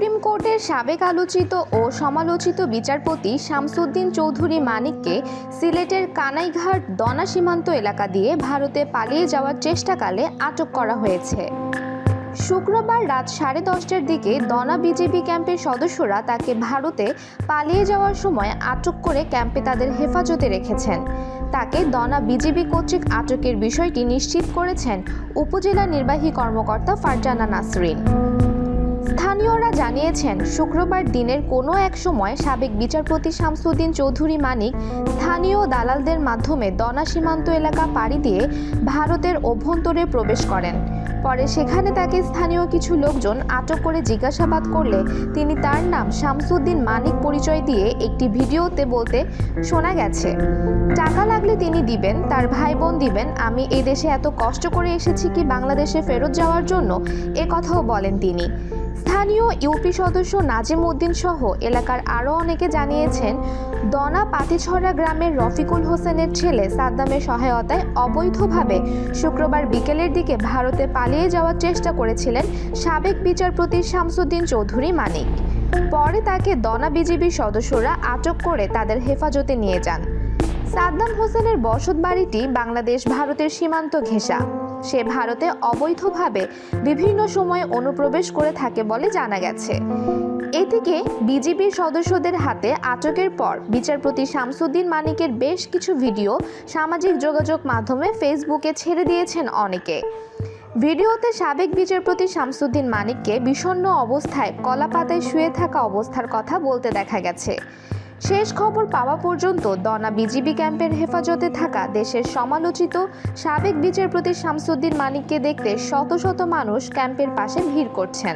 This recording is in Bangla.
সুপ্রিম কোর্টের সাবেক আলোচিত ও সমালোচিত বিচারপতি শামসুদ্দিন চৌধুরী মানিককে সিলেটের কানাইঘাট দনা সীমান্ত এলাকা দিয়ে ভারতে পালিয়ে যাওয়ার চেষ্টাকালে আটক করা হয়েছে। শুক্রবার রাত 10:30টার দিকে দনা বিজিবি ক্যাম্পের সদস্যরা তাকে ভারতে পালিয়ে যাওয়ার সময় আটক করে ক্যাম্পে তাদের হেফাজতে রেখেছেন। তাকে দনা বিজিবি কর্তৃক আটকের বিষয়টি নিশ্চিত করেছেন উপজেলা নির্বাহী কর্মকর্তা ফারজানা নাসরিন। স্থানীয়রা জানিয়েছেন, শুক্রবার দিনের কোনো এক সময় সাবেক বিচারপতি শামসুদ্দিন চৌধুরী মানিক স্থানীয় দালালদের মাধ্যমে দনা সীমান্ত এলাকা পাড়ি দিয়ে ভারতের অভ্যন্তরে প্রবেশ করেন। পরে সেখানে তাকে স্থানীয় কিছু লোকজন আটক করে জিজ্ঞাসাবাদ করলে তিনি তার নাম শামসুদ্দিন মানিক পরিচয় দিয়ে একটি ভিডিওতে বলতে শোনা গেছে, টাকা লাগলে তিনি দিবেন, তার ভাই বোন দিবেন, আমি এই দেশে এত কষ্ট করে এসেছি কি বাংলাদেশে ফেরত যাওয়ার জন্য, এ কথাও বলেন তিনি। স্থানীয় ইউপি সদস্য নাজিম উদ্দিন সহ এলাকার আরও অনেকে জানিয়েছেন, দনা পাতিছড়া গ্রামের রফিকুল হোসেনের ছেলে সাদ্দামের সহায়তায় অবৈধভাবে শুক্রবার বিকেলের দিকে ভারতে পালিয়ে যাওয়ার চেষ্টা করেছিলেন সাবেক বিচারপতি শামসুদ্দিন চৌধুরী মানিক। পরে তাকে দনা বিজিবির সদস্যরা আটক করে তাদের হেফাজতে নিয়ে যান। সাদ্দাম হোসেনের বসত বাড়িটি বাংলাদেশ ভারতের সীমান্ত ঘেঁষা। সে ভারতে অবৈধভাবে বিভিন্ন সময়ে অনুপ্রবেশ করে থাকে বলে জানা গেছে। এদিকে বিজিবির সদস্যদের হাতে আটকের পর বিচারপতি শামসুদ্দিন মানিকের বেশ কিছু ভিডিও সামাজিক যোগাযোগ মাধ্যমে ফেসবুকে ছেড়ে দিয়েছেন অনেকে। ভিডিওতে সাবেক বিচারপতি শামসুদ্দিন মানিককে বিষণ্ণ অবস্থায় কলাপাতায় শুয়ে থাকা অবস্থার কথা বলতে দেখা গেছে। শেষ খবর পাওয়া পর্যন্ত দনা বিজিবি ক্যাম্পের হেফাজতে থাকা দেশের সমালোচিত সাবেক বিচারপতি শামসুদ্দিন মানিককে দেখতে শত শত মানুষ ক্যাম্পের পাশে ভিড় করছেন।